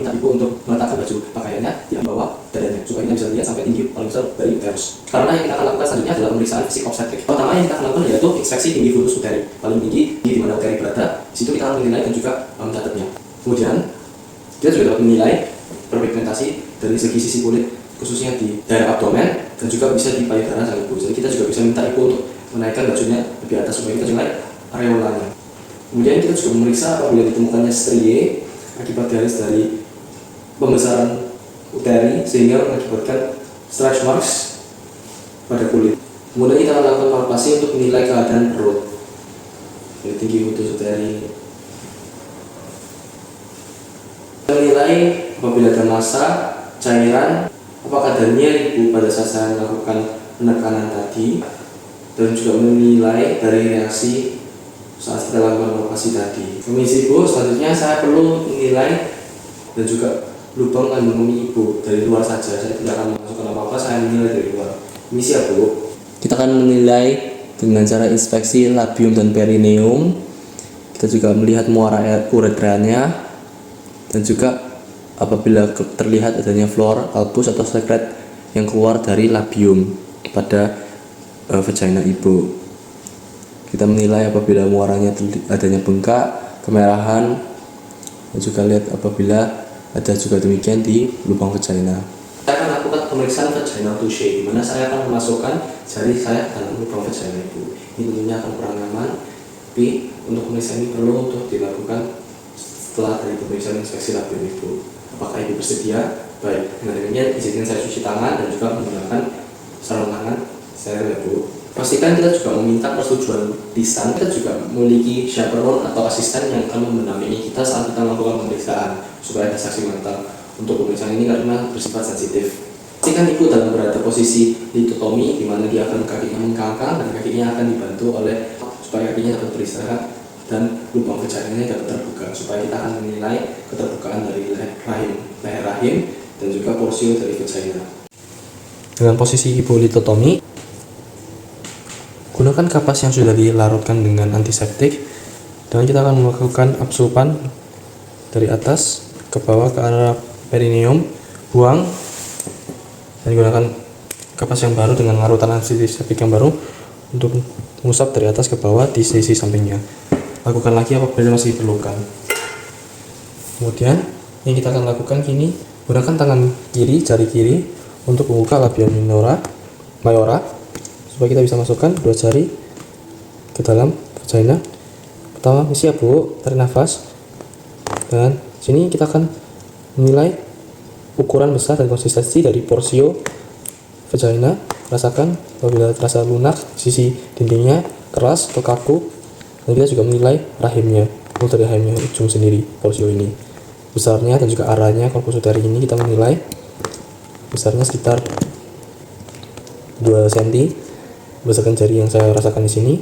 meminta ibu untuk meletakkan baju pakaiannya di bawah dadanya supaya kita bisa lihat sampai tinggi paling besar dari uterus. Karena yang kita akan lakukan selanjutnya adalah pemeriksaan fisik obstetrik. Pertama yang kita akan lakukan yaitu inspeksi tinggi fulus uteri, paling tinggi di mana uteri berada. Di situ kita akan menilai dan juga mencatatnya. Kemudian kita juga dapat menilai perpigmentasi dari segi sisi kulit, khususnya di daerah abdomen dan juga bisa di payudara sang ibu. Jadi kita juga bisa minta ibu untuk menaikkan bajunya lebih atas supaya kita nilai areolanya. Kemudian kita juga memeriksa apabila ditemukannya strie akibat dari pembesaran uteri sehingga mengakibatkan stretch marks pada kulit. Kemudian kita akan lakukan palpasi untuk menilai keadaan perut, tinggi utus uteri. Menilai apabila ada massa, cairan, apakah adanya ibu pada saat saya melakukan penekanan tadi, dan juga menilai dari reaksi saat kita lakukan palpasi tadi. Komisi ibu, selanjutnya saya perlu menilai dan juga lubang kandung kemih ibu dari luar saja. Saya tidak akan masukkan apa-apa, saya menilai dari luar. Komisi ya bu. Kita akan menilai dengan cara inspeksi labium dan perineum. Kita juga melihat muara uretranya dan juga apabila terlihat adanya floor, albus atau sekret yang keluar dari labium pada vagina ibu. Kita menilai apabila muaranya adanya bengkak, kemerahan, dan juga lihat apabila ada juga demikian di lubang vagina. Saya akan lakukan pemeriksaan vaginal touche, di mana saya akan memasukkan jari saya dalam lubang vagina ibu. Ini tentunya akan kurang nyaman, tapi untuk pemeriksaan ini perlu untuk dilakukan setelah dari pemeriksaan inspeksi labium ibu. Apakah ibu bersedia? Baik, dengan demikian izinkan saya cuci tangan dan juga menggunakan sarung tangan steril ibu. Pastikan kita juga meminta persetujuan lisan. Kita juga memiliki chaperone atau asisten yang akan mendampingi kita saat kita melakukan pemeriksaan supaya ada saksi mata untuk pemeriksaan ini karena bersifat sensitif. Pastikan ibu dalam berada posisi litotomi, di mana dia akan kakinya mengkangkang dan kakinya akan dibantu oleh supaya kakinya dapat beristirahat dan lubang vaginanya dapat terbuka supaya kita akan menilai keterbukaan dari leher rahim dan juga porsio dari vagina. Dengan posisi ibu litotomi, gunakan kapas yang sudah dilarutkan dengan antiseptik dan kita akan melakukan absupan dari atas ke bawah ke arah perineum, buang dan gunakan kapas yang baru dengan larutan antiseptik yang baru untuk mengusap dari atas ke bawah di sisi sampingnya. Lakukan lagi apabila masih diperlukan. Kemudian yang kita akan lakukan kini, gunakan tangan kiri, jari kiri untuk membuka labia mayora supaya kita bisa masukkan dua jari ke dalam vagina. Pertama, siap bu, tarik nafas. Dan sini kita akan menilai ukuran besar dan konsistensi dari porsio vagina. Rasakan apabila terasa lunak, sisi dindingnya keras atau kaku. Dan kita juga menilai rahimnya, dari rahimnya ujung sendiri porsio ini. Besarnya dan juga arahnya korpus uteri ini kita menilai besarnya sekitar 2 cm. Berdasarkan jari yang saya rasakan di sini,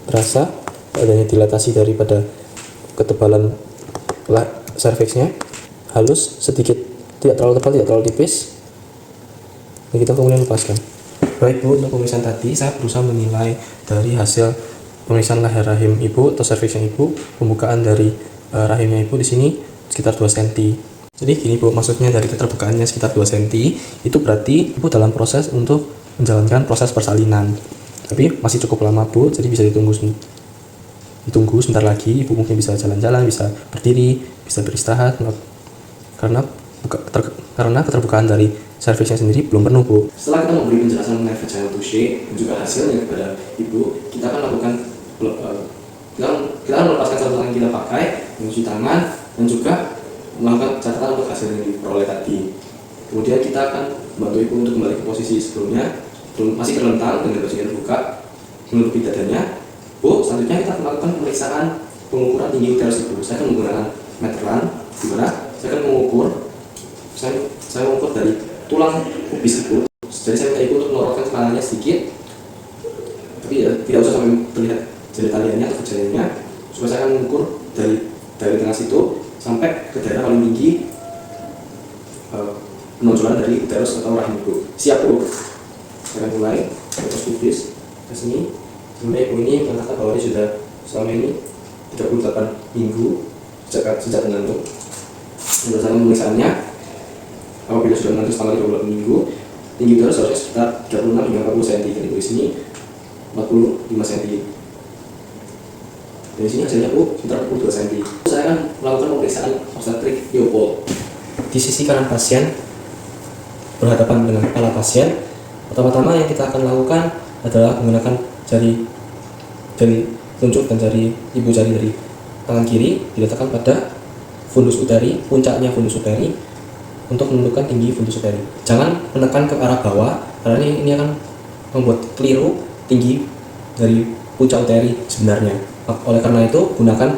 terasa adanya dilatasi daripada ketebalan serviksnya, halus, sedikit, tidak terlalu tebal, tidak terlalu tipis. Dan kita kemudian lepaskan. Baik bu, untuk pemeriksaan tadi saya berusaha menilai dari hasil pemeriksaan leher rahim ibu atau serviksnya ibu, pembukaan dari rahimnya ibu di sini sekitar 2 cm. Jadi gini bu, maksudnya dari keterbukaannya sekitar 2 cm, itu berarti ibu dalam proses untuk menjalankan proses persalinan. Tapi masih cukup lama bu, jadi bisa ditunggu sebentar lagi. Ibu mungkin bisa jalan-jalan, bisa berdiri, bisa beristirahat karena keterbukaan dari serviksnya sendiri belum penuh bu. Setelah kita memberi penjelasan mengenai vaginal touche dan juga hasilnya kepada ibu, kita akan lakukan kita akan melepaskan sarung tangan yang kita pakai, mencuci tangan dan juga melakukan catatan untuk hasil yang diperoleh tadi. Kemudian kita akan membantu ibu untuk kembali ke posisi sebelumnya, masih terlentang dengan bajunya terbuka, menutupi dadanya. Bu, selanjutnya kita akan melakukan pemeriksaan pengukuran tinggi uterus ibu. Saya akan menggunakan meteran, di mana saya akan mengukur, saya mengukur dari tulang pubis ibu. Jadi saya minta ibu untuk melorotkan kepalanya sedikit, tapi ya, tidak usah sampai terlihat jari taliannya atau vaginanya, supaya saya akan mengukur dari tengah situ sampai ke daerah paling tinggi penonjolan dari uterus atau rahim ibu. Siap bu? Saya akan mulai uterus pubis ke sini. Sebenarnya ibu ini mengatakan bahwa dia sudah selama ini 38 minggu sejak mengandung. Berdasarkan pemeriksaannya, apabila sudah menentu selama 38 minggu, tinggi uterus harusnya sekitar 36 hingga 40 cm, dan di sini 45 cm. Dari sini hasilnya sekitar 42 cm. Saya akan melakukan pemeriksaan obstetrik Leopold. Di sisi kanan pasien, berhadapan dengan kepala pasien, pertama-tama yang kita akan lakukan adalah menggunakan jari telunjuk dan ibu jari dari tangan kiri diletakkan pada fundus uteri, puncaknya fundus uteri, untuk menentukan tinggi fundus uteri. Jangan menekan ke arah bawah, karena ini akan membuat keliru tinggi dari puncak uteri sebenarnya. Oleh karena itu, gunakan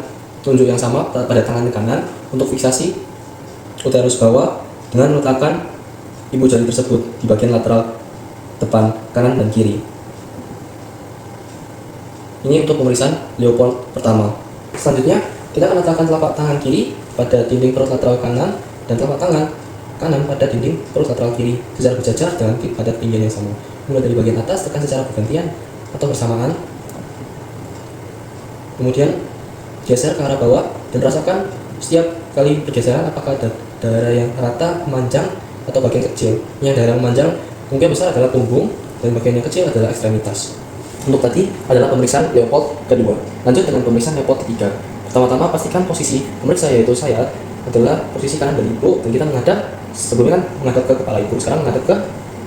telunjuk yang sama pada tangan kanan untuk fiksasi uterus bawah dengan meletakkan ibu jari tersebut di bagian lateral depan kanan dan kiri. Ini untuk pemeriksaan Leopold pertama. Selanjutnya, kita akan letakkan telapak tangan kiri pada dinding perut lateral kanan dan telapak tangan kanan pada dinding perut lateral kiri secara berjajar dengan pada ketinggian yang sama. Mulai dari bagian atas tekan secara bergantian atau bersamaan. Kemudian geser ke arah bawah dan rasakan setiap kali pergeseran apakah ada daerah yang rata, memanjang, atau bagian kecil. Yang daerah memanjang kemungkinan besar adalah punggung dan bagian yang kecil adalah ekstremitas. Untuk tadi adalah pemeriksaan Leopold kedua. Lanjut dengan pemeriksaan Leopold ketiga. Pertama-tama pastikan posisi pemeriksa, yaitu saya adalah posisi kanan dari ibu, dan kita sebelumnya kan menghadap ke kepala ibu, sekarang menghadap ke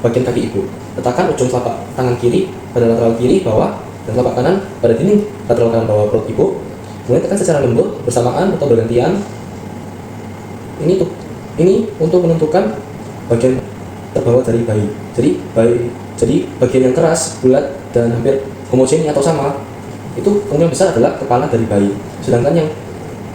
bagian kaki ibu. Letakkan ujung telapak tangan kiri pada lateral kiri bawah dan telapak kanan pada dinding lateral kanan bawah perut ibu. Kemudian tekan secara lembut bersamaan atau bergantian. Ini untuk menentukan bagian terbawah dari bayi. Jadi bagian yang keras, bulat, dan hampir homogeni atau sama, itu kemungkinan besar adalah kepala dari bayi. Sedangkan yang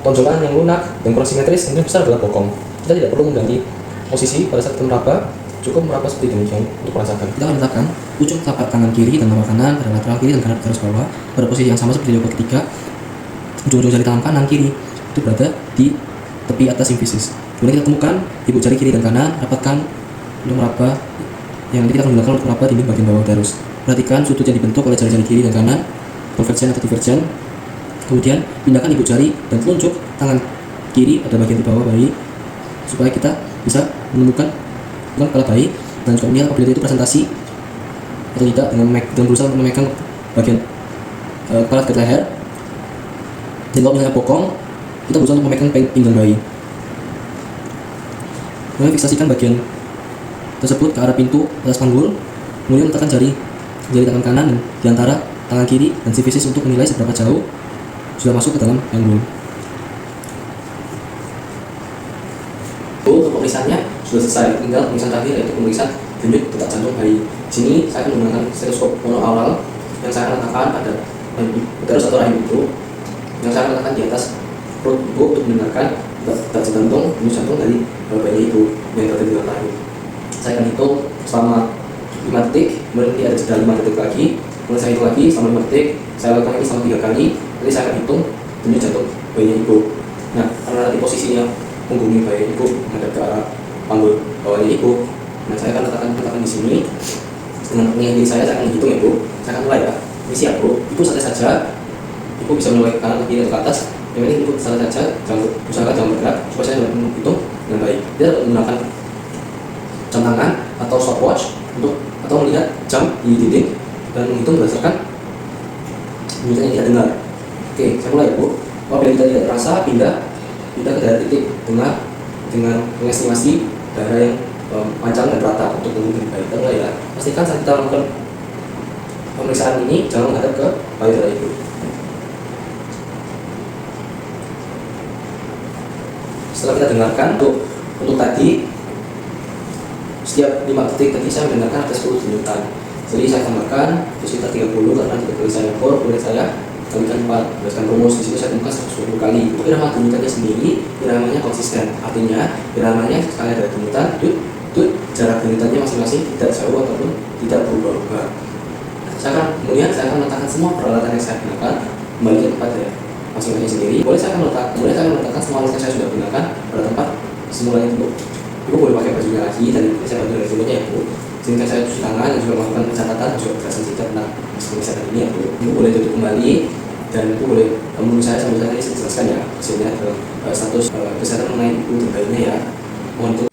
tonjolan yang lunak dan kurang simetris kemungkinan besar adalah bokong. Kita tidak perlu mengganti posisi pada saat kita meraba, cukup meraba seperti demikian untuk merasakan. Kita akan letakkan ujung telapak tangan kiri dan telapak kanan pada lateral kiri dan kanan garis bawah pada posisi yang sama seperti Leopold ketiga. Ujung-ujung jari tangan kanan kiri itu berada di tepi atas simfisis. Kemudian kita temukan ibu jari kiri dan kanan, rapatkan untuk meraba. Yang nanti kita akan gunakan untuk meraba dinding bagian bawah uterus. Perhatikan sudut yang dibentuk oleh jari-jari kiri dan kanan, konvergen atau divergen. Kemudian pindahkan ibu jari dan telunjuk tangan kiri pada bagian di bawah bayi supaya kita bisa menemukan kepala bayi, dan juga melihat apabila itu presentasi atau tidak dengan berusaha untuk memegang bagian kepala dekat leher. Dan kalau misalnya bokong, kita berusaha untuk memegang pinggang bayi. Kemudian fiksasikan bagian tersebut ke arah pintu atas panggul. Kemudian letakkan jari tangan kanan di antara tangan kiri dan simfisis untuk menilai seberapa jauh sudah masuk ke dalam panggul. Untuk pemeriksaannya sudah selesai, tinggal pemeriksaan terakhir yaitu pemeriksaan denyut detak jantung bayi. Di sini saya akan menggunakan stetoskop monoaural yang saya akan letakkan pada uterus atau rahim ibu, yang saya akan letakkan di atas perut ibu untuk mendengarkan detak jantung, denyut jantung dari bayi ibu yang berada di dalam rahim. Saya akan hitung selama 5 detik, kemudian nanti ada jeda 5 detik lagi, kemudian saya hitung lagi selama 5 detik, saya lakukan ini selama 3 kali, nanti saya akan hitung denyut jantung bayi ibu. Nah, karena nanti posisinya punggungnya bayi ibu menghadap ke arah panggul bawahnya ibu, nah saya akan letakkan di sini dengan pengingat saya akan menghitung ya bu. Saya akan mulai ya, ini siap bu, ibu santai saja, ibu bisa mulai ke kanan, ke kiri, atau ke atas. Yang ini ibu santai saja, jangan bergerak supaya saya dapat menghitung dengan baik. Kita dapat menggunakan jam tangan atau stopwatch atau melihat jam di dinding dan menghitung berdasarkan bunyinya yang kita dengar. Oke, saya mulai ya bu. Apabila kita tidak terasa, pindah ke daerah titik tengah dengan mengestimasi daerah yang panjang dan rata untuk menentukan bayi. Kita mulai ya. Pastikan saat kita melakukan pemeriksaan ini jangan menghadap ke bayi dari ibu. Setelah kita dengarkan untuk tadi, setiap 5 detik tadi saya mendengarkan ada 10 denyutan. Jadi saya tambahkan itu sekitar 30 karena 3 kali saya ukur, kemudian saya kalikan 4, berdasarkan rumus. Di situ saya temukan 120 kali. Untuk irama denyutannya sendiri, iramanya konsisten. Artinya iramanya sekali ada denyutan, jarak denyutannya masing-masing tidak jauh ataupun tidak berubah-ubah. Kemudian saya akan meletakkan semua peralatan yang saya gunakan kembali ke tempat ya masing-masing sendiri. Kemudian saya akan meletakkan semua alat yang saya sudah gunakan pada tempat semulanya itu. Ibu boleh pakai bajunya lagi, tadi saya bantu dari sebelumnya ya bu. Sehingga saya cuci tangan dan juga melakukan pencatatan dan juga kekerasan singkat tentang pemeriksaan ini ya bu. Ibu boleh tutup kembali dan Ibu boleh menurut saya sambil saya jelaskan ya hasilnya dalam status kesehatan mengenai ibu dan bayinya ya. Mohon itu